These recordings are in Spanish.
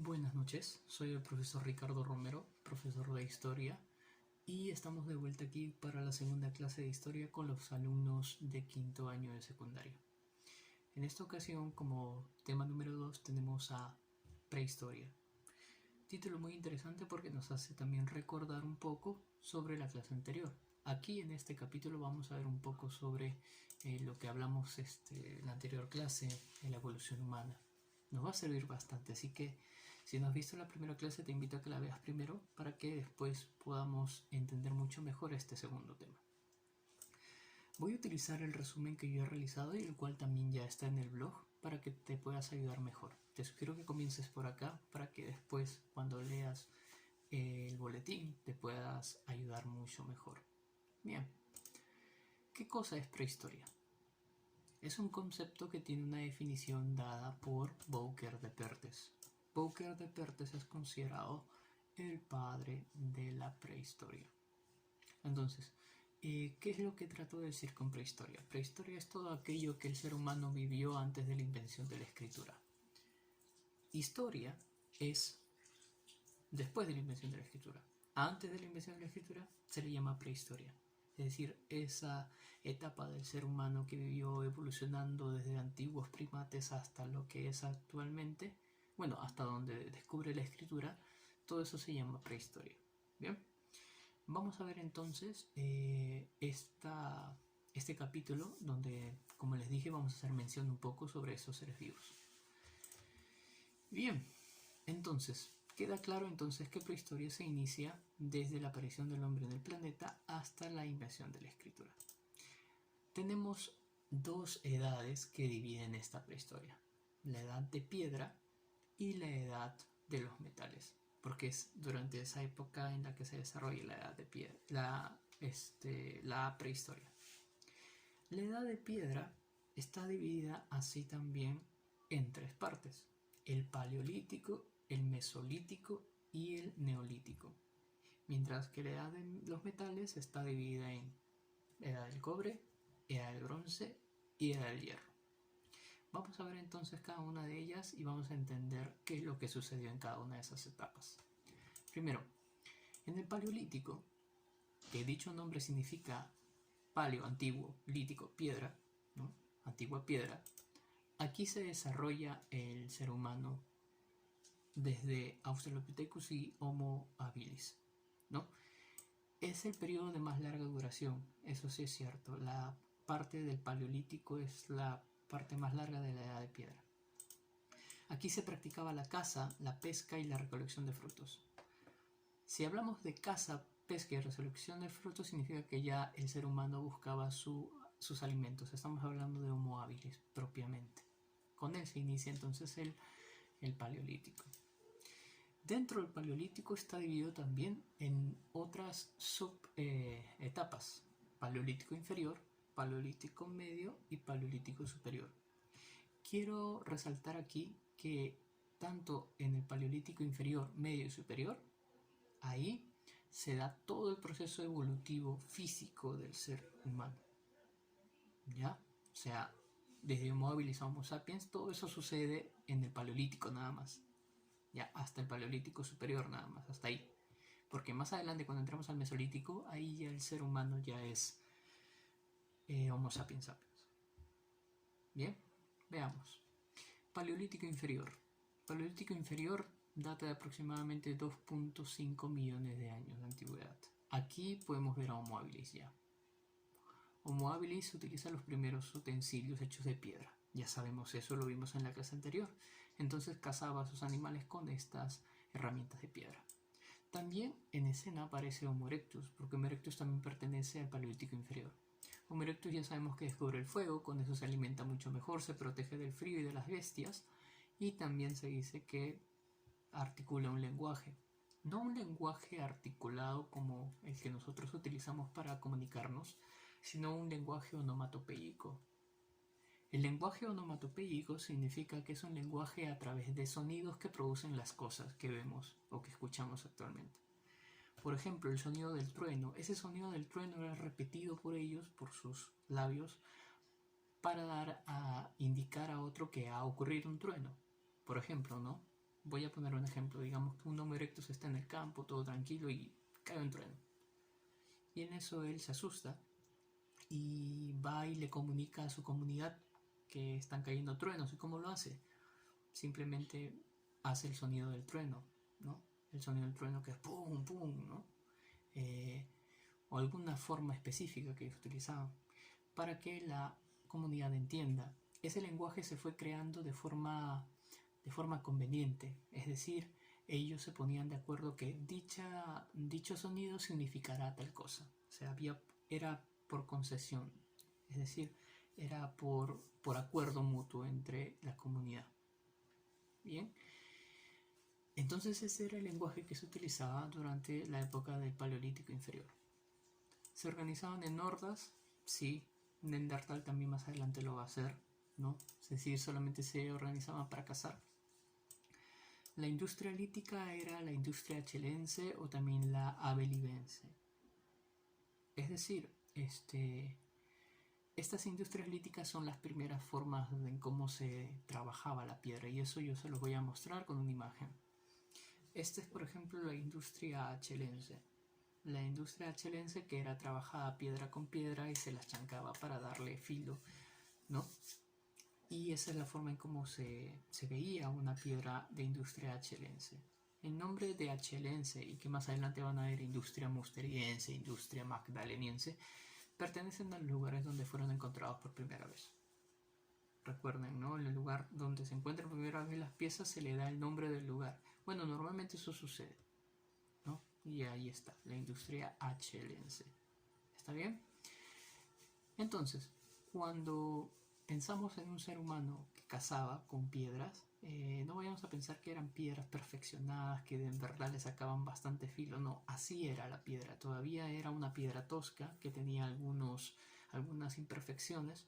Buenas noches, soy el profesor Ricardo Romero, profesor de Historia, y estamos de vuelta aquí para la segunda clase de Historia con los alumnos de quinto año de secundaria. En esta ocasión, como tema número 2, tenemos a Prehistoria. Título muy interesante porque nos hace también recordar un poco sobre la clase anterior. Aquí en este capítulo vamos a ver un poco sobre lo que hablamos en la anterior clase, en la evolución humana. Nos va a servir bastante, así que si no has visto la primera clase te invito a que la veas primero para que después podamos entender mucho mejor este segundo tema. Voy a utilizar el resumen que yo he realizado y el cual también ya está en el blog para que te puedas ayudar mejor. Te sugiero que comiences por acá para que después cuando leas el boletín te puedas ayudar mucho mejor. Bien, ¿qué cosa es prehistoria? Es un concepto que tiene una definición dada por Bouquer de Perthes. Bouquer de Perthes es considerado el padre de la prehistoria. Entonces, ¿qué es lo que trato de decir con prehistoria? Prehistoria es todo aquello que el ser humano vivió antes de la invención de la escritura. Historia es después de la invención de la escritura. Antes de la invención de la escritura se le llama prehistoria. Es decir, esa etapa del ser humano que vivió evolucionando desde antiguos primates hasta lo que es actualmente, bueno, hasta donde descubre la escritura, todo eso se llama prehistoria. Bien, vamos a ver entonces este capítulo donde, como les dije, vamos a hacer mención un poco sobre esos seres vivos. Bien, entonces, queda claro entonces que prehistoria se inicia desde la aparición del hombre en el planeta hasta la invención de la escritura. Tenemos dos edades que dividen esta prehistoria: la edad de piedra y la edad de los metales, porque es durante esa época en la que se desarrolla la edad de piedra, la prehistoria. La edad de piedra está dividida así también en tres partes: el paleolítico, el mesolítico y el neolítico, mientras que la edad de los metales está dividida en edad del cobre, edad del bronce y edad del hierro. Vamos a ver entonces cada una de ellas y vamos a entender qué es lo que sucedió en cada una de esas etapas. Primero, en el paleolítico, que dicho nombre significa paleo, antiguo, lítico, piedra, ¿no? Antigua piedra, aquí se desarrolla el ser humano desde Australopithecus y Homo habilis, ¿no? Es el periodo de más larga duración, eso sí es cierto. La parte del paleolítico es la parte más larga de la edad de piedra. Aquí se practicaba la caza, la pesca y la recolección de frutos. Si hablamos de caza, pesca y recolección de frutos, significa que ya el ser humano buscaba sus alimentos. Estamos hablando de Homo habilis propiamente. Con él se inicia entonces el paleolítico. Dentro del paleolítico está dividido también en otras subetapas: paleolítico inferior, paleolítico medio y paleolítico superior. Quiero resaltar aquí que tanto en el paleolítico inferior, medio y superior, ahí se da todo el proceso evolutivo físico del ser humano. ¿Ya? O sea, desde Homo habilis a Homo sapiens, todo eso sucede en el paleolítico nada más. Ya, hasta el paleolítico superior nada más, hasta ahí. Porque más adelante, cuando entramos al mesolítico, ahí ya el ser humano ya es Homo sapiens sapiens. Bien, veamos. Paleolítico inferior. Paleolítico inferior data de aproximadamente 2.5 millones de años de antigüedad. Aquí podemos ver a Homo habilis ya. Homo habilis utiliza los primeros utensilios hechos de piedra. Ya sabemos eso, lo vimos en la clase anterior. Entonces cazaba a sus animales con estas herramientas de piedra. También en escena aparece Homo erectus, porque Homo erectus también pertenece al paleolítico inferior. Homo erectus ya sabemos que descubre el fuego, con eso se alimenta mucho mejor, se protege del frío y de las bestias, y también se dice que articula un lenguaje. No un lenguaje articulado como el que nosotros utilizamos para comunicarnos, sino un lenguaje onomatopéyico. El lenguaje onomatopéyico significa que es un lenguaje a través de sonidos que producen las cosas que vemos o que escuchamos actualmente. Por ejemplo, el sonido del trueno. Ese sonido del trueno era repetido por ellos, por sus labios, para dar a indicar a otro que ha ocurrido un trueno. Por ejemplo, ¿no? Voy a poner un ejemplo. Digamos que un Homo erectus está en el campo, todo tranquilo, y cae un trueno. Y en eso él se asusta y va y le comunica a su comunidad que están cayendo truenos. ¿Y cómo lo hace? Simplemente hace el sonido del trueno, ¿no? El sonido del trueno que es pum, pum, ¿no? O alguna forma específica que ellos utilizaban para que la comunidad entienda. Ese lenguaje se fue creando de forma conveniente, es decir, ellos se ponían de acuerdo que dicho sonido significará tal cosa. O sea, era por concesión, es decir, era por acuerdo mutuo entre la comunidad. Bien, entonces ese era el lenguaje que se utilizaba durante la época del Paleolítico Inferior. ¿Se organizaban en hordas? Sí, Neandertal también más adelante lo va a hacer, ¿no? Es decir, solamente se organizaban para cazar. La industria lítica era la industria achelense o también la abelivense. Es decir, estas industrias líticas son las primeras formas en cómo se trabajaba la piedra, y eso yo se los voy a mostrar con una imagen. Esta es, por ejemplo, la industria achelense. La industria achelense, que era trabajada piedra con piedra y se las chancaba para darle filo, ¿no? Y esa es la forma en cómo se veía una piedra de industria achelense. El nombre de achelense, y que más adelante van a ver industria musteriense, industria magdaleniense, pertenecen a los lugares donde fueron encontrados por primera vez. Recuerden, ¿no? En el lugar donde se encuentran por primera vez las piezas se le da el nombre del lugar. Bueno, normalmente eso sucede, ¿no? Y ahí está, la industria achelense. ¿Está bien? Entonces, cuando pensamos en un ser humano que cazaba con piedras, no vayamos a pensar que eran piedras perfeccionadas, que de verdad le sacaban bastante filo. No, así era la piedra. Todavía era una piedra tosca que tenía algunas imperfecciones,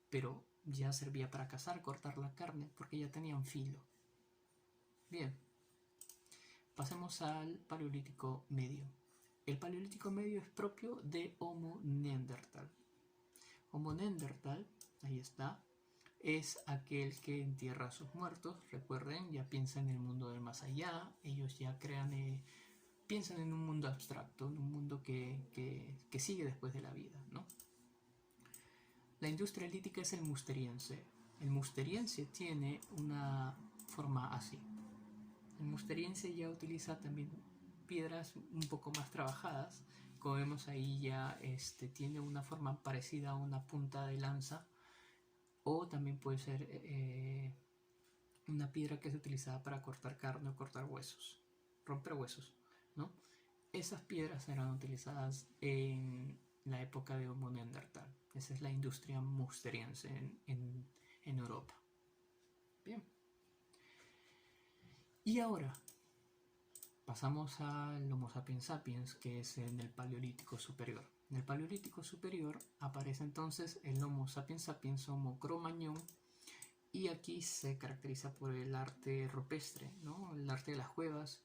pero ya servía para cazar, cortar la carne, porque ya tenían filo. Bien, pasemos al Paleolítico Medio. El Paleolítico Medio es propio de Homo neandertal. Homo neandertal, ahí está, es aquel que entierra a sus muertos. Recuerden, ya piensa en el mundo del más allá. Ellos ya piensan en un mundo abstracto, en un mundo que sigue después de la vida, ¿no? La industria lítica es el musteriense. El musteriense tiene una forma así. El musteriense ya utiliza también piedras un poco más trabajadas. Como vemos ahí ya tiene una forma parecida a una punta de lanza, o también puede ser una piedra que se utilizaba para cortar carne o cortar huesos, romper huesos, ¿no? Esas piedras eran utilizadas en la época de Homo neandertal. Esa es la industria musteriense en Europa. Bien. Y ahora pasamos al Homo sapiens sapiens, que es en el Paleolítico Superior. En el Paleolítico Superior aparece entonces el Homo sapiens sapiens, Homo Cro-Magnon, y aquí se caracteriza por el arte rupestre, ¿no? El arte de las cuevas,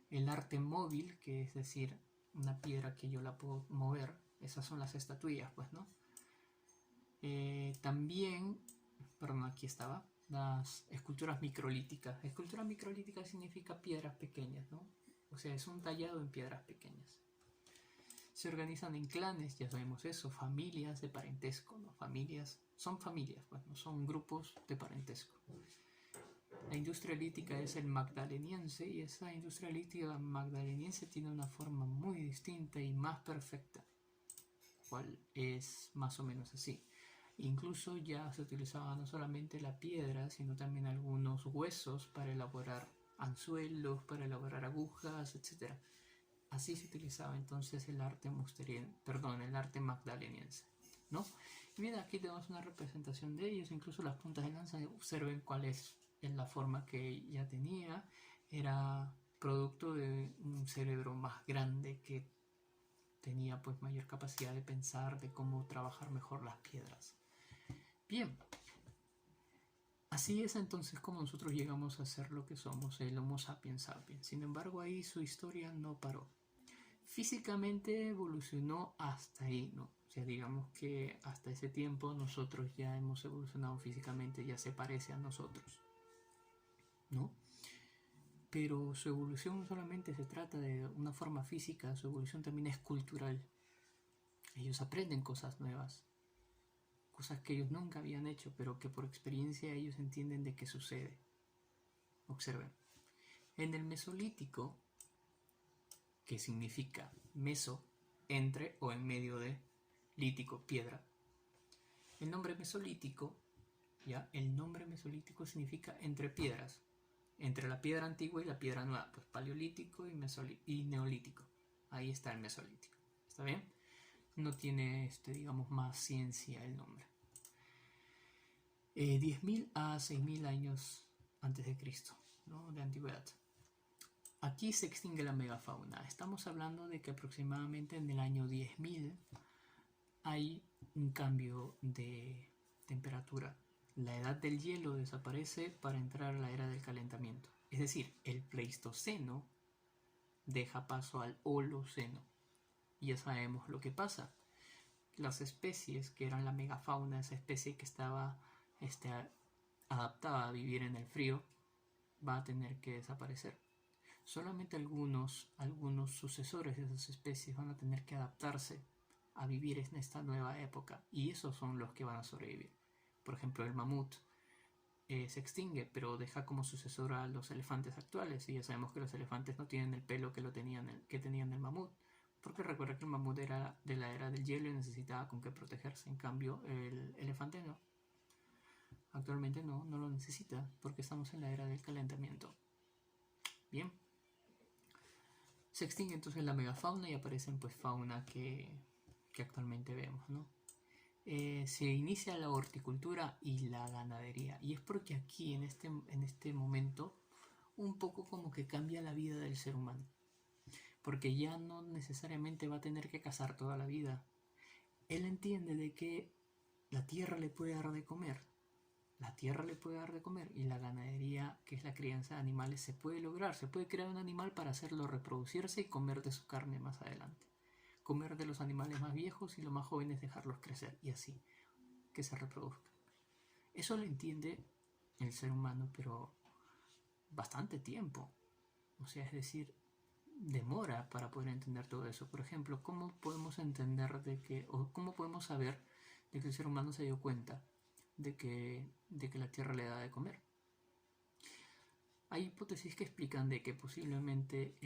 el arte móvil, que es decir, una piedra que yo la puedo mover. Esas son las estatuillas, pues, ¿no? También, perdón, aquí estaba, las esculturas microlíticas. Escultura microlítica significa piedras pequeñas, ¿no? O sea, es un tallado en piedras pequeñas. Se organizan en clanes, ya sabemos eso, familias de parentesco, ¿no? Son familias, pues, ¿no? Son grupos de parentesco. La industria lítica es el magdaleniense, y esa industria lítica magdaleniense tiene una forma muy distinta y más perfecta, cual es más o menos así. Incluso ya se utilizaba no solamente la piedra, sino también algunos huesos para elaborar anzuelos, para elaborar agujas, etc. Así se utilizaba entonces el arte el arte magdaleniense, ¿no? Y bien, aquí tenemos una representación de ellos, incluso las puntas de lanza. Observen cuál es la forma que ya tenía. Era producto de un cerebro más grande que tenía pues mayor capacidad de pensar, de cómo trabajar mejor las piedras. Bien, así es entonces como nosotros llegamos a ser lo que somos, el Homo sapiens sapiens. Sin embargo, ahí su historia no paró. Físicamente evolucionó hasta ahí, ¿no? O sea, digamos que hasta ese tiempo nosotros ya hemos evolucionado físicamente, ya se parece a nosotros, ¿no? pero su evolución no solamente se trata de una forma física, su evolución también es cultural. Ellos aprenden cosas nuevas, cosas que ellos nunca habían hecho, pero que por experiencia ellos entienden de qué sucede. Observen. En el Mesolítico, que significa meso, entre o en medio de, lítico, piedra. El nombre mesolítico, ¿ya? El nombre mesolítico significa entre piedras, entre la piedra antigua y la piedra nueva, pues paleolítico y neolítico. Ahí está el mesolítico. ¿Está bien? No tiene, digamos, más ciencia el nombre. 10.000 a 6.000 años antes de Cristo, ¿no? De antigüedad. Aquí se extingue la megafauna. Estamos hablando de que aproximadamente en el año 10.000 hay un cambio de temperatura. La edad del hielo desaparece para entrar a la era del calentamiento. Es decir, el Pleistoceno deja paso al Holoceno. Y ya sabemos lo que pasa. Las especies que eran la megafauna, esa especie que estaba adaptada a vivir en el frío, va a tener que desaparecer. Solamente algunos sucesores de esas especies van a tener que adaptarse a vivir en esta nueva época, y esos son los que van a sobrevivir. Por ejemplo, el mamut se extingue, pero deja como sucesor a los elefantes actuales, y ya sabemos que los elefantes no tienen el pelo que tenían el mamut, porque recuerda que el mamut era de la era del hielo y necesitaba con qué protegerse. En cambio, el elefante no. Actualmente no lo necesita, porque estamos en la era del calentamiento. Bien. Se extingue entonces la megafauna y aparecen pues fauna que actualmente vemos, ¿no? Se inicia la horticultura y la ganadería, y es porque aquí en este momento un poco como que cambia la vida del ser humano, porque ya no necesariamente va a tener que cazar toda la vida. Él entiende de que la tierra le puede dar de comer, y la ganadería, que es la crianza de animales, se puede lograr. Se puede crear un animal para hacerlo reproducirse y comer de su carne más adelante. Comer de los animales más viejos y los más jóvenes dejarlos crecer, y así, que se reproduzcan. Eso lo entiende el ser humano, pero bastante tiempo. O sea, es decir, demora para poder entender todo eso. Por ejemplo, ¿cómo podemos entender cómo podemos saber de que el ser humano se dio cuenta de que la tierra le da de comer? Hay hipótesis que explican de que posiblemente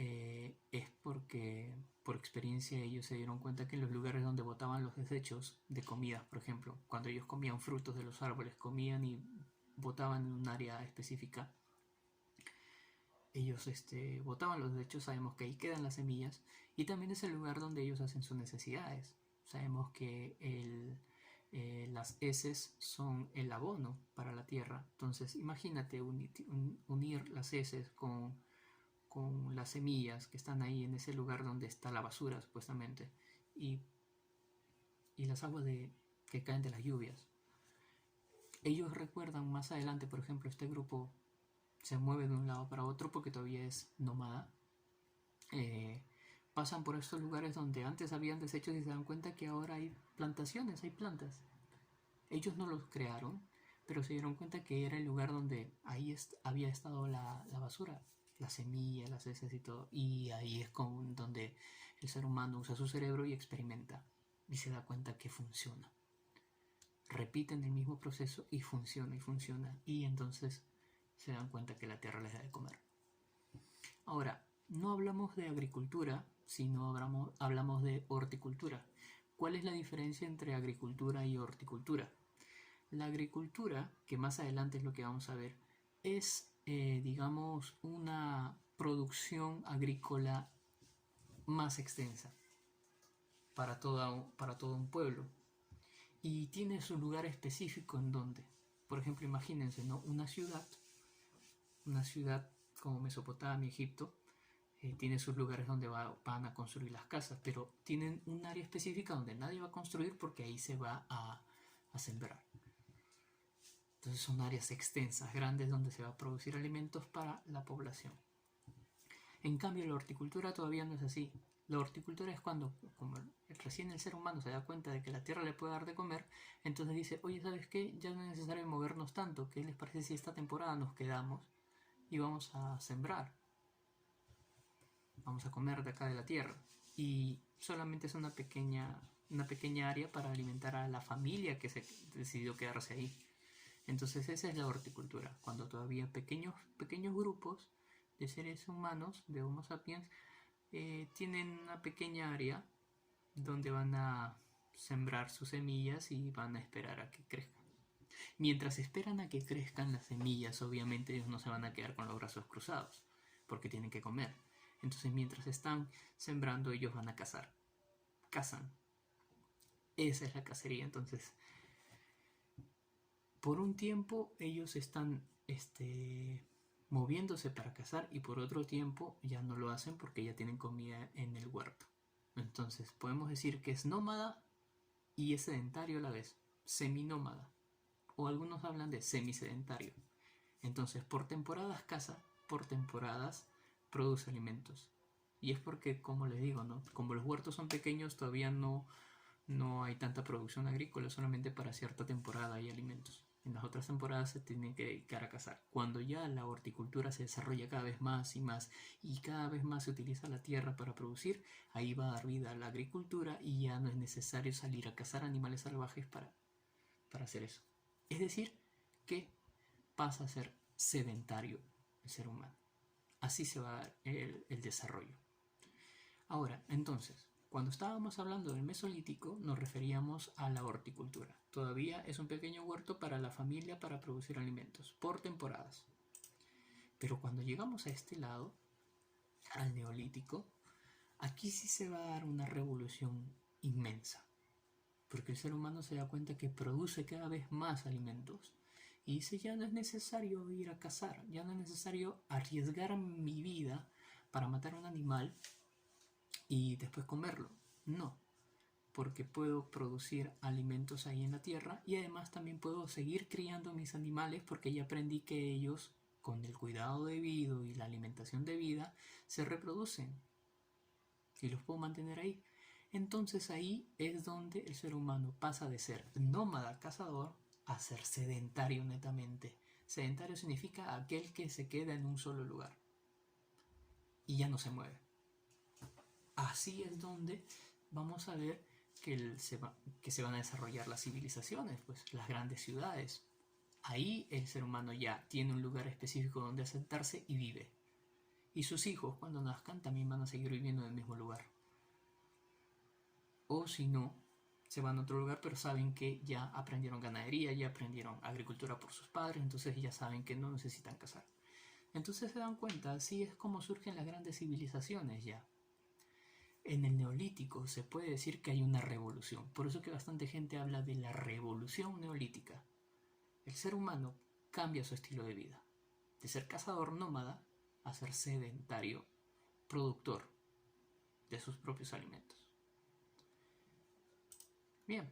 es porque por experiencia ellos se dieron cuenta que en los lugares donde botaban los desechos de comidas, por ejemplo, cuando ellos comían frutos de los árboles, comían y botaban en un área específica, ellos botaban los desechos. Sabemos que ahí quedan las semillas, y también es el lugar donde ellos hacen sus necesidades. Sabemos que las heces son el abono para la tierra. Entonces imagínate unir las heces con las semillas que están ahí en ese lugar donde está la basura supuestamente, y las aguas que caen de las lluvias. Ellos recuerdan más adelante, por ejemplo, este grupo se mueve de un lado para otro porque todavía es nómada. Pasan por estos lugares donde antes habían desechos y se dan cuenta que ahora hay plantaciones, hay plantas. Ellos no los crearon, pero se dieron cuenta que era el lugar donde había estado la basura, la semilla, las heces y todo. Y ahí es donde el ser humano usa su cerebro y experimenta, y se da cuenta que funciona. Repiten el mismo proceso y funciona, y entonces se dan cuenta que la tierra les da de comer. Ahora, no hablamos de agricultura, sino hablamos de horticultura. ¿Cuál es la diferencia entre agricultura y horticultura? La agricultura, que más adelante es lo que vamos a ver, es, digamos, una producción agrícola más extensa para todo un pueblo, y tiene su lugar específico en donde, por ejemplo, imagínense, ¿no? Una ciudad como Mesopotamia, Egipto, tiene sus lugares donde van a construir las casas, pero tienen un área específica donde nadie va a construir porque ahí se va a sembrar. Entonces son áreas extensas, grandes, donde se va a producir alimentos para la población. En cambio, la horticultura todavía no es así. La horticultura es cuando, como recién el ser humano se da cuenta de que la tierra le puede dar de comer, entonces dice, oye, ¿sabes qué? Ya no es necesario movernos tanto. ¿Qué les parece si esta temporada nos quedamos y vamos a sembrar? vamos a comer de acá de la tierra. Y solamente es una pequeña área para alimentar a la familia que se decidió quedarse ahí. Entonces esa es la horticultura, cuando todavía pequeños grupos de seres humanos, de Homo sapiens, tienen una pequeña área donde van a sembrar sus semillas y van a esperar a que crezcan. Mientras esperan a que crezcan las semillas, obviamente ellos no se van a quedar con los brazos cruzados, porque tienen que comer. Entonces mientras están sembrando, ellos van a cazar. Cazan. Esa es la cacería. Entonces, por un tiempo ellos están moviéndose para cazar y por otro tiempo ya no lo hacen porque ya tienen comida en el huerto. Entonces podemos decir que es nómada y es sedentario a la vez, seminómada, o algunos hablan de semisedentario. Entonces por temporadas caza, por temporadas produce alimentos. Y es porque, como les digo, ¿no? Como los huertos son pequeños, todavía no hay tanta producción agrícola, solamente para cierta temporada hay alimentos. En las otras temporadas se tiene que dedicar a cazar. Cuando ya la horticultura se desarrolla cada vez más y más y cada vez más se utiliza la tierra para producir, ahí va a dar vida a la agricultura y ya no es necesario salir a cazar animales salvajes para hacer eso. Es decir, que pasa a ser sedentario el ser humano. Así se va a dar el desarrollo. Ahora, entonces, cuando estábamos hablando del Mesolítico, nos referíamos a la horticultura. Todavía es un pequeño huerto para la familia para producir alimentos, por temporadas. Pero cuando llegamos a este lado, al Neolítico, aquí sí se va a dar una revolución inmensa. Porque el ser humano se da cuenta que produce cada vez más alimentos. Y dice, ya no es necesario ir a cazar, ya no es necesario arriesgar mi vida para matar a un animal y después comerlo. No, porque puedo producir alimentos ahí en la tierra y además también puedo seguir criando mis animales porque ya aprendí que ellos, con el cuidado debido y la alimentación debida, se reproducen y los puedo mantener ahí. Entonces ahí es donde el ser humano pasa de ser nómada cazador a ser sedentario netamente. Sedentario significa aquel que se queda en un solo lugar y ya no se mueve. Así es donde vamos a ver que se van a desarrollar las civilizaciones, pues las grandes ciudades. Ahí el ser humano ya tiene un lugar específico donde asentarse y vive. Y sus hijos, cuando nazcan, también van a seguir viviendo en el mismo lugar. O si no, se van a otro lugar, pero saben que ya aprendieron ganadería, ya aprendieron agricultura por sus padres, entonces ya saben que no necesitan cazar. Entonces se dan cuenta, así es como surgen las grandes civilizaciones ya. En el Neolítico se puede decir que hay una revolución, por eso que bastante gente habla de la revolución neolítica. El ser humano cambia su estilo de vida, de ser cazador nómada a ser sedentario, productor de sus propios alimentos. Bien,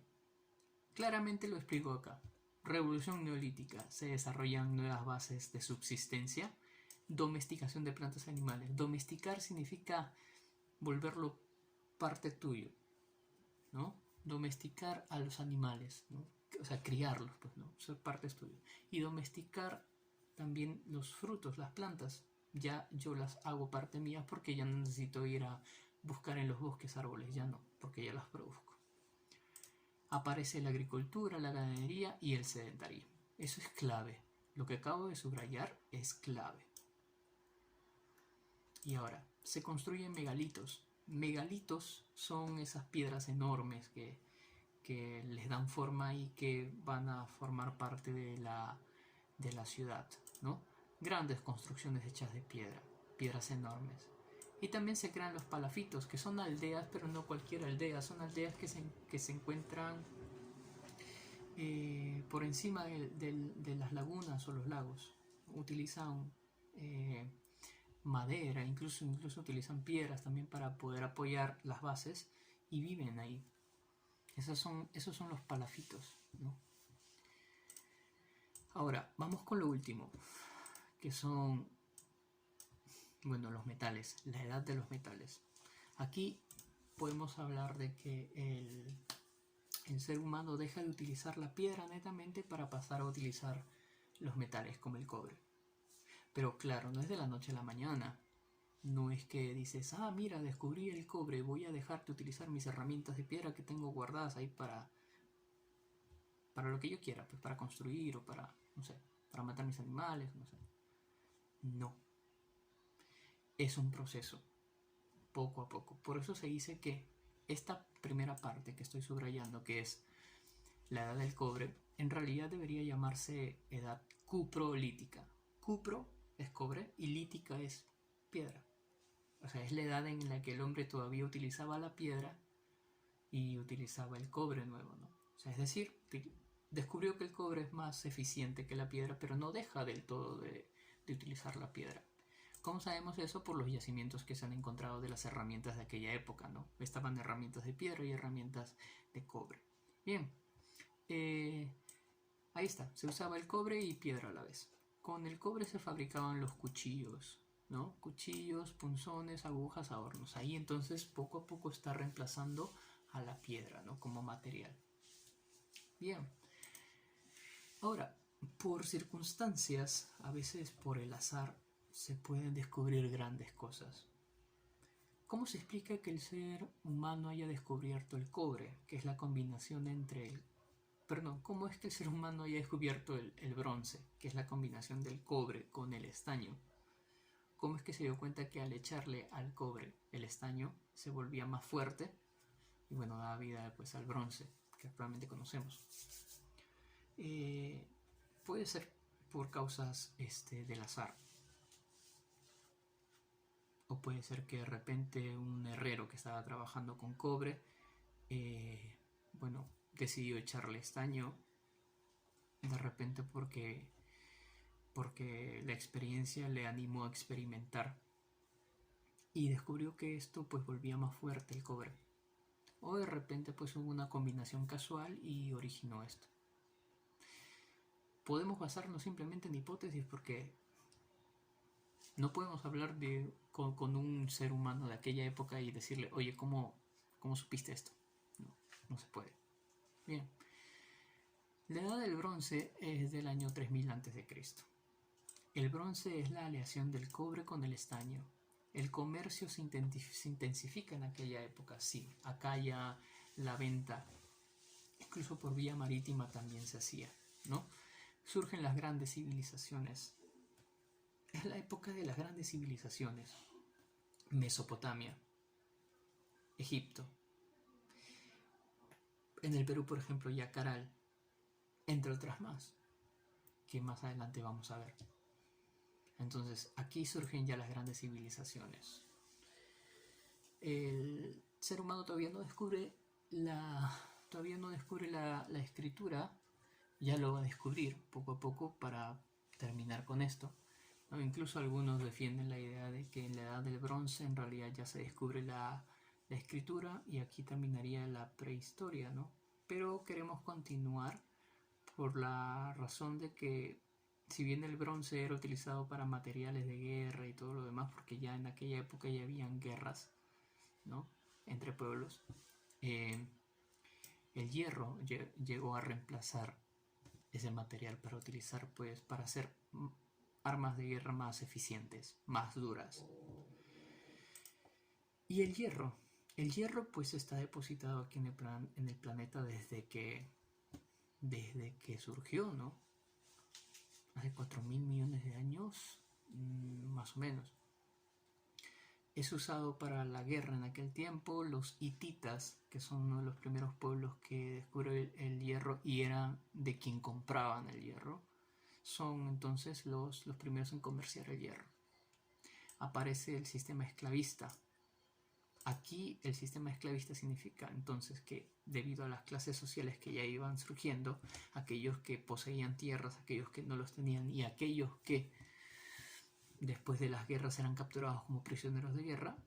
claramente lo explico acá. Revolución neolítica, se desarrollan nuevas bases de subsistencia, domesticación de plantas y animales. Domesticar significa volverlo parte tuyo, ¿no? Domesticar a los animales, ¿no? O sea, criarlos, pues, ¿no? Ser parte tuyo. Y domesticar también los frutos, las plantas. Ya yo las hago parte mía porque ya no necesito ir a buscar en los bosques árboles, ya no, porque ya las produzco. Aparece la agricultura, la ganadería y el sedentarismo. Eso es clave. Lo que acabo de subrayar es clave. Y ahora, se construyen megalitos. Megalitos son esas piedras enormes que les dan forma y que van a formar parte de la ciudad, ¿no? Grandes construcciones hechas de piedra, piedras enormes. Y también se crean los palafitos, que son aldeas, pero no cualquier aldea, son aldeas que se encuentran por encima de las lagunas o los lagos. Utilizan madera, incluso utilizan piedras también para poder apoyar las bases y viven ahí. Esos son los palafitos, ¿no? Ahora, vamos con lo último, que son, bueno, los metales, la edad de los metales. Aquí podemos hablar de que el ser humano deja de utilizar la piedra netamente para pasar a utilizar los metales como el cobre. Pero claro, no es de la noche a la mañana. No es que dices, ah, mira, descubrí el cobre, voy a dejar de utilizar mis herramientas de piedra que tengo guardadas ahí para lo que yo quiera, pues para construir o para, no sé, para matar mis animales, no sé. No, es un proceso, poco a poco. Por eso se dice que esta primera parte que estoy subrayando, que es la edad del cobre, en realidad debería llamarse edad cuprolítica. Cupro es cobre y lítica es piedra. O sea, es la edad en la que el hombre todavía utilizaba la piedra y utilizaba el cobre nuevo, ¿no? O sea, es decir, descubrió que el cobre es más eficiente que la piedra, pero no deja del todo de utilizar la piedra. ¿Cómo sabemos eso? Por los yacimientos que se han encontrado de las herramientas de aquella época, ¿no? Estaban herramientas de piedra y herramientas de cobre. Bien, ahí está, se usaba el cobre y piedra a la vez. Con el cobre se fabricaban los cuchillos, ¿no? Cuchillos, punzones, agujas, adornos. Ahí entonces poco a poco está reemplazando a la piedra, ¿no? Como material. Bien. Ahora, por circunstancias, a veces por el azar, se pueden descubrir grandes cosas. ¿Cómo se explica que el ser humano haya descubierto el cobre, que es la combinación entre el... Perdón, ¿cómo es que el ser humano haya descubierto el bronce, que es la combinación del cobre con el estaño? ¿Cómo es que se dio cuenta que al echarle al cobre el estaño se volvía más fuerte y bueno, daba vida pues al bronce que actualmente conocemos? Puede ser por causas del azar, o puede ser que de repente un herrero que estaba trabajando con cobre, bueno, decidió echarle estaño de repente porque la experiencia le animó a experimentar y descubrió que esto pues volvía más fuerte el cobre, o de repente pues hubo una combinación casual y originó esto. Podemos basarnos simplemente en hipótesis porque no podemos hablar con un ser humano de aquella época y decirle, oye, ¿cómo supiste esto? No se puede. Bien, la edad del bronce es del año 3000 a.C. El bronce es la aleación del cobre con el estaño. El comercio se intensifica en aquella época, sí. Acá ya la venta, incluso por vía marítima, también se hacía, ¿no? Surgen las grandes civilizaciones. Es la época de las grandes civilizaciones. Mesopotamia, Egipto. En el Perú, por ejemplo, Yacaral, entre otras más, que más adelante vamos a ver. Entonces, aquí surgen ya las grandes civilizaciones. El ser humano todavía no descubre la escritura, ya lo va a descubrir poco a poco para terminar con esto. ¿No? Incluso algunos defienden la idea de que en la edad del bronce en realidad ya se descubre la escritura y aquí terminaría la prehistoria, ¿no? Pero queremos continuar por la razón de que si bien el bronce era utilizado para materiales de guerra y todo lo demás, porque ya en aquella época ya habían guerras, ¿no? Entre pueblos, el hierro llegó a reemplazar ese material para utilizar, pues, para hacer armas de guerra más eficientes, más duras. Y el hierro pues está depositado aquí en el planeta desde que surgió, ¿no? Hace 4.000 millones de años, más o menos. Es usado para la guerra en aquel tiempo. Los hititas, que son uno de los primeros pueblos que descubrieron el hierro y eran de quien compraban el hierro, son entonces los primeros en comerciar el hierro. Aparece el sistema esclavista. Aquí el sistema esclavista significa entonces que debido a las clases sociales que ya iban surgiendo, aquellos que poseían tierras, aquellos que no los tenían y aquellos que después de las guerras eran capturados como prisioneros de guerra,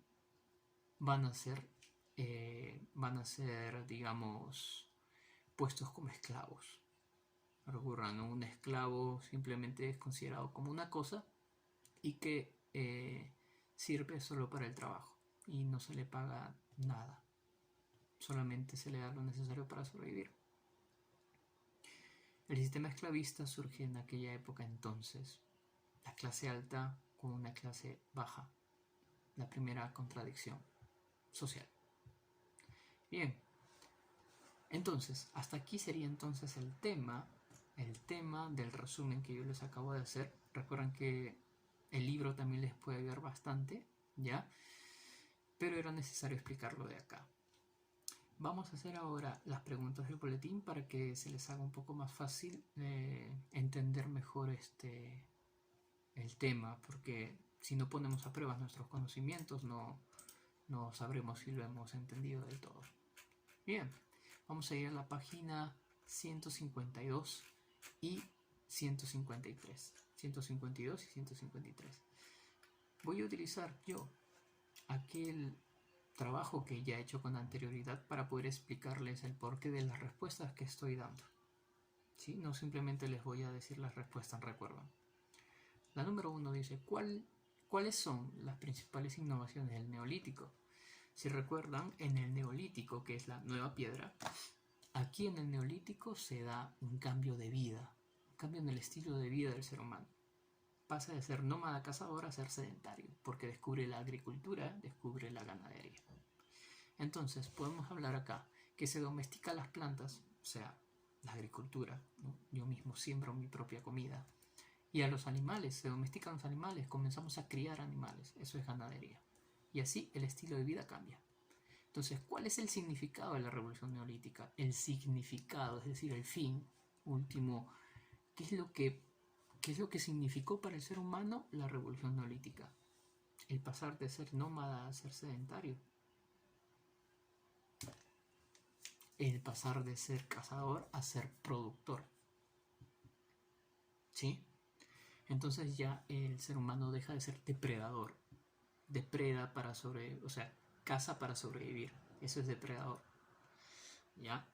van a ser, digamos, puestos como esclavos. Recuerdan, ¿no? Un esclavo simplemente es considerado como una cosa y que sirve solo para el trabajo y no se le paga nada, solamente se le da lo necesario para sobrevivir. El sistema esclavista surge en aquella época entonces, la clase alta con una clase baja. la primera contradicción social. Bien, entonces, hasta aquí sería entonces el tema del resumen que yo les acabo de hacer. Recuerden que el libro también les puede ayudar bastante, ¿ya? Pero era necesario explicarlo de acá. Vamos a hacer ahora las preguntas del boletín para que se les haga un poco más fácil entender mejor el tema, porque si no ponemos a prueba nuestros conocimientos no sabremos si lo hemos entendido del todo. Bien, vamos a ir a la página 152 y 153. 152 y 153. Voy a utilizar yo aquel trabajo que ya he hecho con anterioridad para poder explicarles el porqué de las respuestas que estoy dando. ¿Sí? No simplemente les voy a decir las respuestas, recuerdan. La número 1 dice, ¿cuáles son las principales innovaciones del Neolítico? Si recuerdan, en el Neolítico, que es la nueva piedra, aquí en el Neolítico se da un cambio de vida, un cambio en el estilo de vida del ser humano. Pasa de ser nómada cazador a ser sedentario, porque descubre la agricultura, descubre la ganadería. Entonces, podemos hablar acá que se domestica las plantas, o sea, la agricultura, ¿no? Yo mismo siembro mi propia comida. Y a los animales, se domestican los animales, comenzamos a criar animales, eso es ganadería. Y así el estilo de vida cambia. Entonces, ¿cuál es el significado de la revolución neolítica? El significado, es decir, el fin último, ¿qué es lo que significó para el ser humano la revolución neolítica? El pasar de ser nómada a ser sedentario. El pasar de ser cazador a ser productor. ¿Sí? Entonces ya el ser humano deja de ser depredador. Depreda para sobrevivir, o sea, caza para sobrevivir. Eso es depredador. ¿Ya?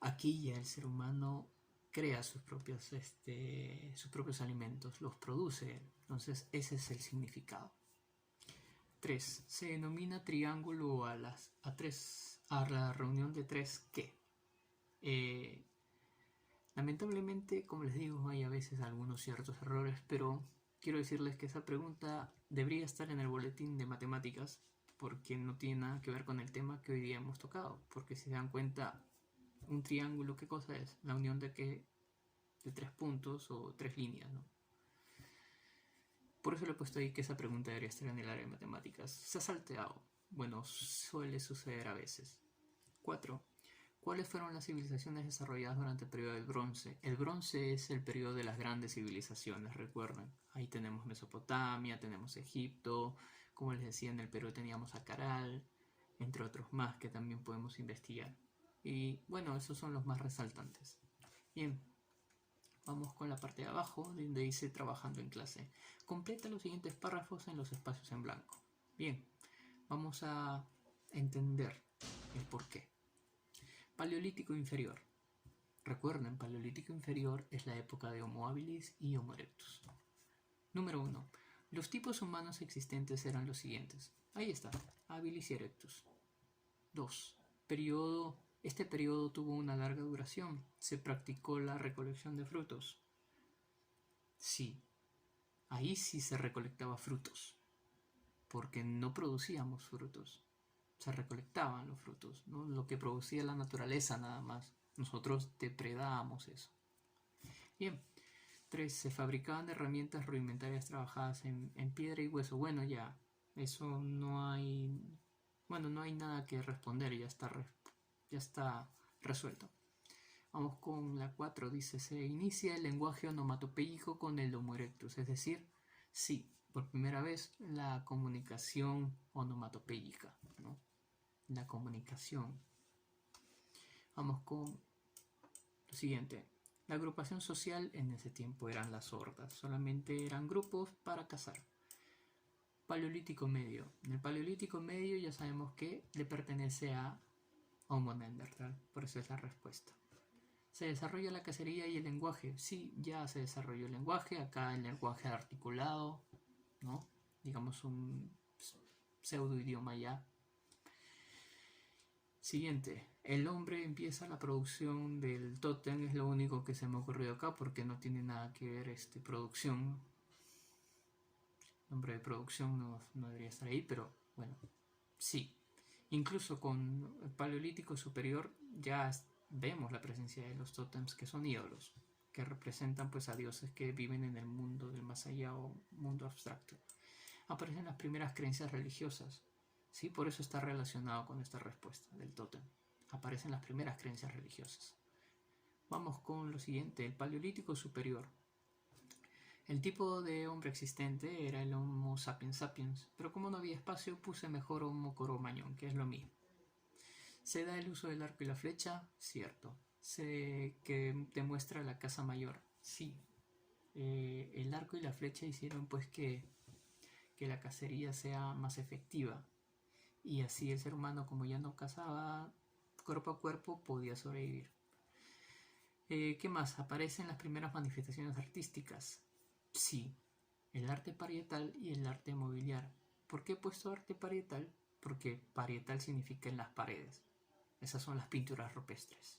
Aquí ya el ser humano crea sus propios alimentos, los produce. Entonces ese es el significado. 3. Se denomina triángulo a la reunión de tres ¿qué? Lamentablemente, como les digo, hay a veces algunos ciertos errores, pero quiero decirles que esa pregunta debería estar en el boletín de matemáticas porque no tiene nada que ver con el tema que hoy día hemos tocado. Porque si se dan cuenta, un triángulo, ¿qué cosa es? La unión de tres puntos o tres líneas, ¿no? Por eso le he puesto ahí que esa pregunta debería estar en el área de matemáticas. Se ha salteado. Bueno, suele suceder a veces. 4. ¿Cuáles fueron las civilizaciones desarrolladas durante el periodo del Bronce? El Bronce es el periodo de las grandes civilizaciones, recuerden. Ahí tenemos Mesopotamia, tenemos Egipto, como les decía, en el Perú teníamos a Caral, entre otros más que también podemos investigar. Y bueno, esos son los más resaltantes. Bien, vamos con la parte de abajo, donde dice trabajando en clase. Completa los siguientes párrafos en los espacios en blanco. Bien, vamos a entender el porqué. Paleolítico inferior. Recuerden, Paleolítico inferior es la época de Homo habilis y Homo erectus. Número 1. Los tipos humanos existentes eran los siguientes. Ahí está, habilis y erectus. 2. Este periodo tuvo una larga duración. Se practicó la recolección de frutos. Sí, ahí sí se recolectaba frutos, porque no producíamos frutos. Se recolectaban los frutos, ¿no? Lo que producía la naturaleza nada más. Nosotros depredábamos eso. Bien. 3. Se fabricaban herramientas rudimentarias trabajadas en piedra y hueso. Bueno, ya, eso no hay nada que responder, ya está resuelto. Vamos con la 4, dice, se inicia el lenguaje onomatopéyico con el Homo erectus, es decir, sí, por primera vez la comunicación onomatopéyica, ¿no? La comunicación. Vamos con lo siguiente. La agrupación social en ese tiempo eran las hordas, solamente eran grupos para cazar. Paleolítico medio. En el Paleolítico medio ya sabemos que le pertenece a Homo neandertal, por eso es la respuesta. ¿Se desarrolla la cacería y el lenguaje? Sí, ya se desarrolló el lenguaje, acá el lenguaje articulado, ¿no? Digamos un pseudo idioma ya. Siguiente, el hombre empieza la producción del tótem, es lo único que se me ha ocurrido acá porque no tiene nada que ver producción. nombre de producción no debería estar ahí, pero bueno, sí. Incluso con el Paleolítico Superior ya vemos la presencia de los tótems, que son ídolos, que representan pues a dioses que viven en el mundo del más allá o mundo abstracto. Aparecen las primeras creencias religiosas, ¿sí? Por eso está relacionado con esta respuesta del tótem. Aparecen las primeras creencias religiosas. Vamos con lo siguiente, el Paleolítico Superior. El tipo de hombre existente era el Homo sapiens sapiens, pero como no había espacio puse mejor Homo cro-magnon, que es lo mismo. ¿Se da el uso del arco y la flecha? Cierto. ¿Se que demuestra la casa mayor? Sí. El arco y la flecha hicieron pues que la cacería sea más efectiva, y así el ser humano, como ya no cazaba cuerpo a cuerpo, podía sobrevivir. ¿Qué más? Aparecen las primeras manifestaciones artísticas. Sí, el arte parietal y el arte mobiliar. ¿Por qué he puesto arte parietal? Porque parietal significa en las paredes. Esas son las pinturas rupestres.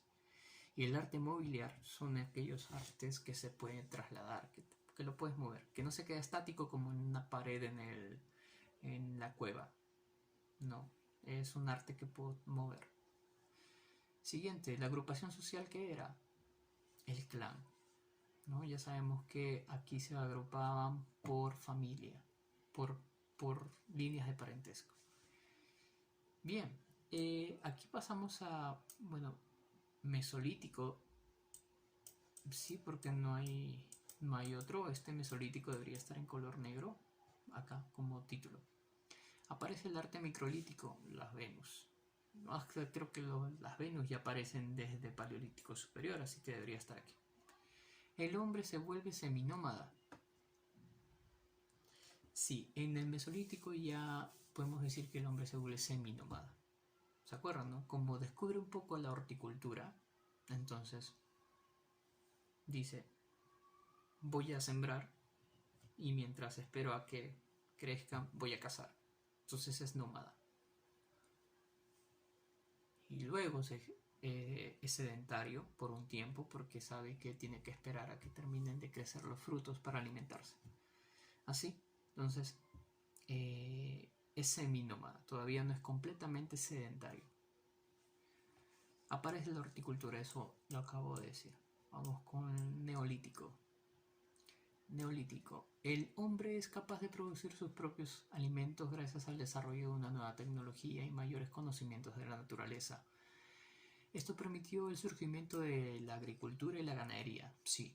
Y el arte mobiliar son aquellos artes que se pueden trasladar, que lo puedes mover, que no se queda estático como en una pared en la cueva. No, es un arte que puedo mover. Siguiente, la agrupación social, que era el clan, ¿no? Ya sabemos que aquí se agrupaban por familia, por líneas de parentesco. Bien, aquí pasamos a, bueno, Mesolítico. Sí, porque no hay otro. Este Mesolítico debería estar en color negro, acá como título. Aparece el arte microlítico, las Venus. Creo que las Venus ya aparecen desde Paleolítico Superior, así que debería estar aquí. El hombre se vuelve seminómada. Sí, en el Mesolítico ya podemos decir que el hombre se vuelve seminómada. ¿Se acuerdan, no? Como descubre un poco la horticultura, entonces dice, voy a sembrar y mientras espero a que crezcan voy a cazar. Entonces es nómada. Y luego es sedentario por un tiempo porque sabe que tiene que esperar a que terminen de crecer los frutos para alimentarse. Así, entonces es seminómada, todavía no es completamente sedentario. Aparece la horticultura, eso lo acabo de decir. Vamos con el Neolítico. Neolítico. El hombre es capaz de producir sus propios alimentos gracias al desarrollo de una nueva tecnología y mayores conocimientos de la naturaleza. Esto permitió el surgimiento de la agricultura y la ganadería. Sí,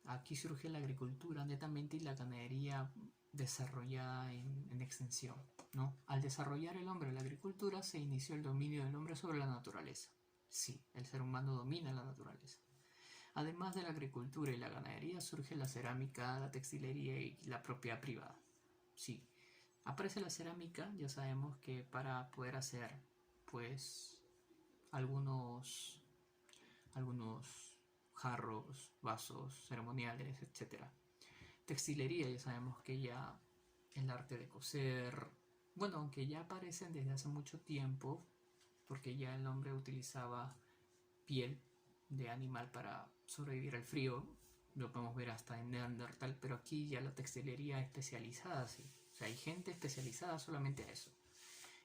aquí surge la agricultura netamente y la ganadería desarrollada en extensión, ¿no? Al desarrollar el hombre la agricultura se inició el dominio del hombre sobre la naturaleza. Sí, el ser humano domina la naturaleza. Además de la agricultura y la ganadería, surge la cerámica, la textilería y la propiedad privada. Sí, aparece la cerámica, ya sabemos que para poder hacer, pues, algunos jarros, vasos ceremoniales, etc. Textilería, ya sabemos que ya el arte de coser, bueno, aunque ya aparecen desde hace mucho tiempo, porque ya el hombre utilizaba piel de animal para sobrevivir al frío, lo podemos ver hasta en Neandertal, pero aquí ya la textilería especializada, sí. O sea, hay gente especializada solamente a eso.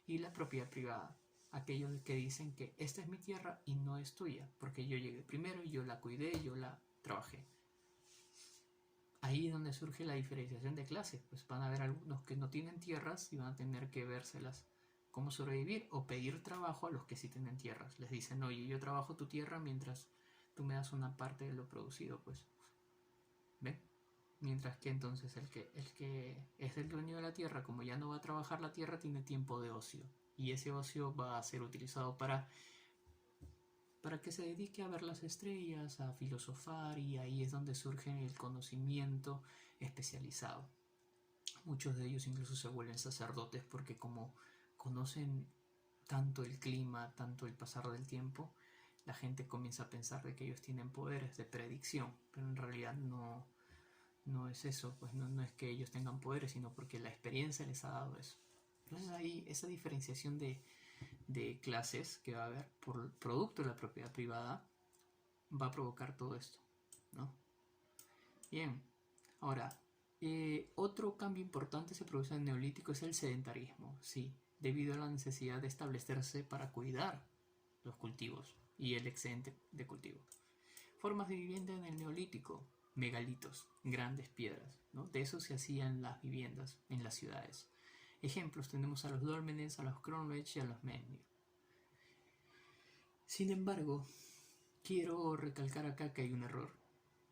Y la propiedad privada, aquellos que dicen que esta es mi tierra y no es tuya, porque yo llegué primero, yo la cuidé, yo la trabajé. Ahí es donde surge la diferenciación de clases, pues van a haber algunos que no tienen tierras y van a tener que vérselas cómo sobrevivir o pedir trabajo a los que sí tienen tierras. Les dicen, oye, yo trabajo tu tierra mientras tú me das una parte de lo producido, pues. ¿Ven? Mientras que entonces el que es el dueño de la tierra, como ya no va a trabajar la tierra, tiene tiempo de ocio. Y ese ocio va a ser utilizado para que se dedique a ver las estrellas, a filosofar, y ahí es donde surge el conocimiento especializado. Muchos de ellos incluso se vuelven sacerdotes porque como conocen tanto el clima, tanto el pasar del tiempo, la gente comienza a pensar de que ellos tienen poderes de predicción, pero en realidad no es eso, pues no es que ellos tengan poderes, sino porque la experiencia les ha dado eso. Entonces ahí esa diferenciación de clases que va a haber por producto de la propiedad privada va a provocar todo esto, ¿no? Bien, ahora Otro cambio importante se produce en el Neolítico es el sedentarismo, sí, debido a la necesidad de establecerse para cuidar los cultivos y el excedente de cultivo. Formas de vivienda en el Neolítico: megalitos, grandes piedras, ¿no? De eso se hacían las viviendas en las ciudades. Ejemplos tenemos a los dólmenes, a los cronlech y a los menhir. Sin embargo, quiero recalcar acá que hay un error,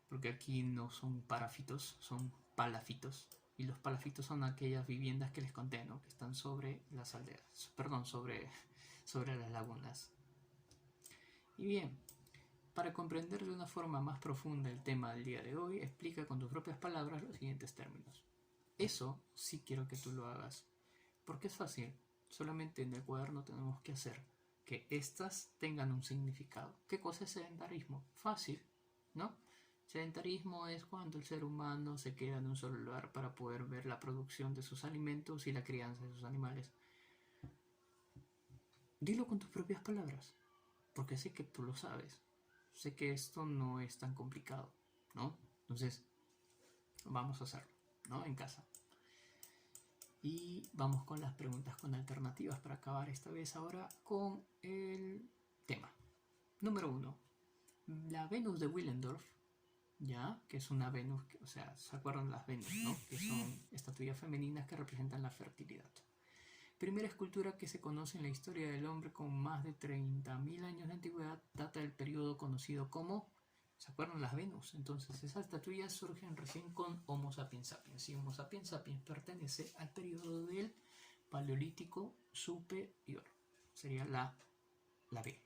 porque aquí no son parafitos, son palafitos. Y los palafitos son aquellas viviendas que les conté, ¿no? Que están sobre las aldeas, perdón, sobre las lagunas. Y bien, para comprender de una forma más profunda el tema del día de hoy, explica con tus propias palabras los siguientes términos. Eso sí quiero que tú lo hagas, porque es fácil. Solamente en el cuaderno tenemos que hacer que estas tengan un significado. ¿Qué cosa es sedentarismo? Fácil, ¿no? Sedentarismo es cuando el ser humano se queda en un solo lugar para poder ver la producción de sus alimentos y la crianza de sus animales. Dilo con tus propias palabras, porque sé que tú lo sabes. Sé que esto no es tan complicado, ¿no? Entonces, vamos a hacerlo, ¿no? En casa. Y vamos con las preguntas con alternativas para acabar esta vez ahora con el tema. Número 1. La Venus de Willendorf, ¿ya? Que es una Venus, o sea, ¿se acuerdan las Venus, no? Que son estatuillas femeninas que representan la fertilidad. Primera escultura que se conoce en la historia del hombre con más de 30.000 años de antigüedad, data del periodo conocido como, ¿se acuerdan las Venus? Entonces esas estatuillas surgen recién con Homo sapiens sapiens. Y Homo sapiens sapiens pertenece al periodo del Paleolítico superior. Sería la B.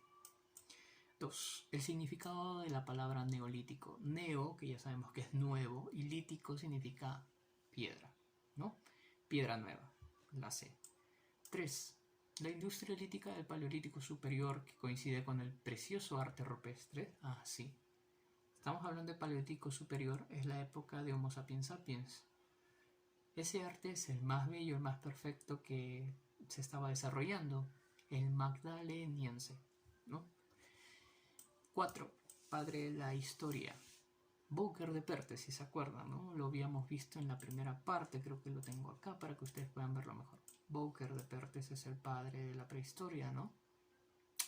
2. El significado de la palabra neolítico. Neo, que ya sabemos que es nuevo, y lítico significa piedra, ¿no? Piedra nueva, la C. 3. La industria lítica del Paleolítico superior, que coincide con el precioso arte rupestre. Ah, sí. Estamos hablando de Paleolítico superior, es la época de Homo sapiens sapiens. Ese arte es el más bello, el más perfecto que se estaba desarrollando, el magdaleniense, ¿no? 4. Padre de la historia. Bowker de Perthes, si se acuerdan, ¿no? Lo habíamos visto en la primera parte, creo que lo tengo acá para que ustedes puedan verlo mejor. Bowker de Perthes es el padre de la prehistoria, ¿no?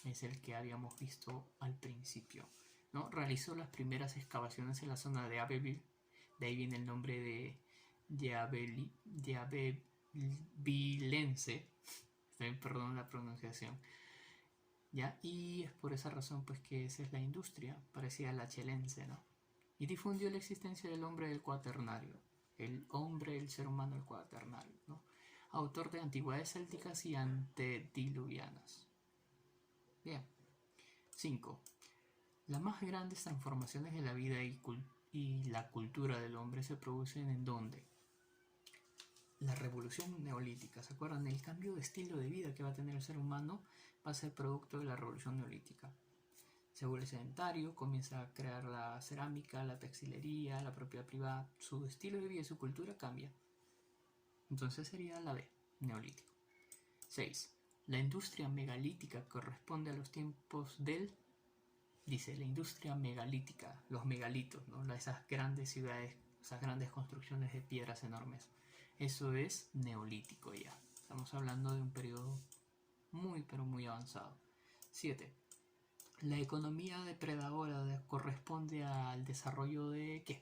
Es el que habíamos visto al principio, ¿no? Realizó las primeras excavaciones en la zona de Abbeville, de ahí viene el nombre de Abevillense, perdón la pronunciación, ¿ya? Y es por esa razón pues que esa es la industria, parecida a la chelense, ¿no? Y difundió la existencia del hombre del cuaternario, el hombre, el ser humano, el cuaternario, ¿no? Autor de antigüedades célticas y antediluvianas. Bien. 5. Las más grandes transformaciones de la vida y la cultura del hombre se producen ¿en dónde? La revolución neolítica, ¿se acuerdan? El cambio de estilo de vida que va a tener el ser humano va a ser producto de la revolución neolítica. Se vuelve sedentario, comienza a crear la cerámica, la textilería, la propiedad privada, su estilo de vida y su cultura cambia. Entonces sería la B, neolítico. 6. La industria megalítica corresponde a los tiempos del, dice, la industria megalítica, los megalitos, ¿no? Esas grandes ciudades, esas grandes construcciones de piedras enormes. Eso es neolítico ya. Estamos hablando de un periodo muy, pero muy avanzado. 7. La economía depredadora corresponde al desarrollo de ¿qué?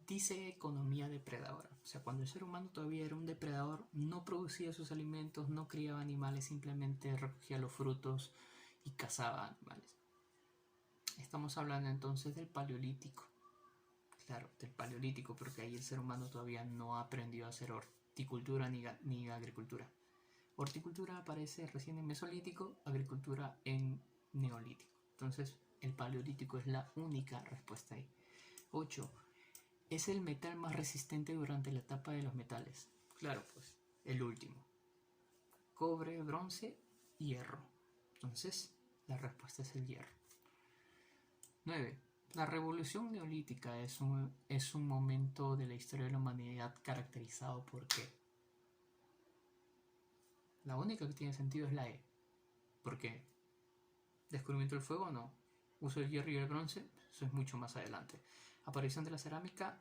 Dice economía depredadora. O sea, cuando el ser humano todavía era un depredador, no producía sus alimentos, no criaba animales, simplemente recogía los frutos y cazaba animales. Estamos hablando entonces del Paleolítico. Claro, del Paleolítico, porque ahí el ser humano todavía no aprendió a hacer horticultura ni agricultura. Horticultura aparece recién en Mesolítico, agricultura en Neolítico. Entonces, el Paleolítico es la única respuesta ahí. 8. Es el metal más resistente durante la etapa de los metales. Claro, pues, el último. Cobre, bronce, hierro. Entonces, la respuesta es el hierro. 9. La revolución neolítica es un momento de la historia de la humanidad caracterizado por ¿qué? La única que tiene sentido es la E. ¿Por qué? ¿Descubrimiento del fuego? No. Uso del hierro y el bronce, eso es mucho más adelante. Aparición de la cerámica,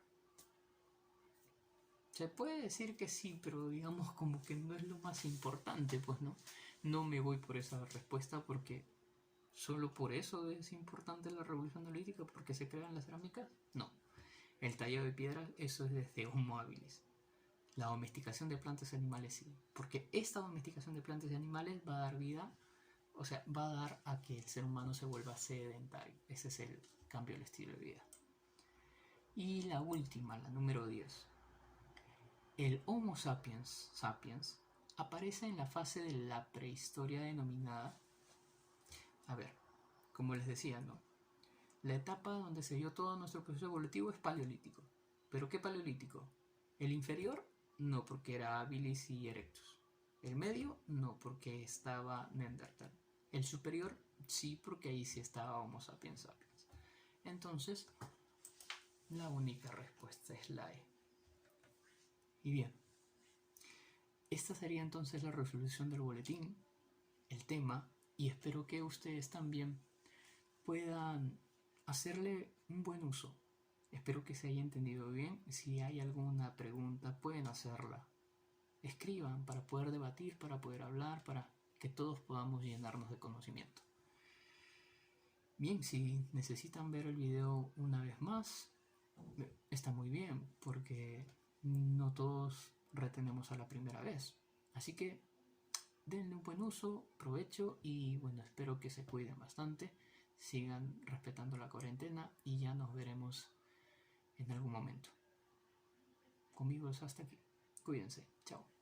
Se puede decir que sí, pero digamos como que no es lo más importante, pues no. No me voy por esa respuesta porque solo por eso es importante la revolución neolítica, porque se crean las cerámicas. No. El tallado de piedras, eso es desde Homo habilis. La domesticación de plantas y animales sí, porque esta domesticación de plantas y animales va a dar vida, o sea, va a dar a que el ser humano se vuelva sedentario. Ese es el cambio del estilo de vida. Y la última, la número 10. El Homo sapiens aparece en la fase de la prehistoria denominada, a ver, como les decía, ¿no? La etapa donde se dio todo nuestro proceso evolutivo es paleolítico. ¿Pero qué paleolítico? El inferior, no, porque era habilis y erectus. El medio, no, porque estaba Neandertal. El superior, sí, porque ahí sí estaba Homo sapiens sapiens. Entonces, la única respuesta es la E. Y bien, esta sería entonces la resolución del boletín, el tema, y espero que ustedes también puedan hacerle un buen uso. Espero que se haya entendido bien. Si hay alguna pregunta, pueden hacerla. Escriban para poder debatir, para poder hablar, para que todos podamos llenarnos de conocimiento. Bien, si necesitan ver el video una vez más, está muy bien, porque no todos retenemos a la primera vez. Así que denle un buen uso, provecho y bueno, espero que se cuiden bastante, sigan respetando la cuarentena y ya nos veremos en algún momento. Conmigo es hasta aquí. Cuídense. Chao.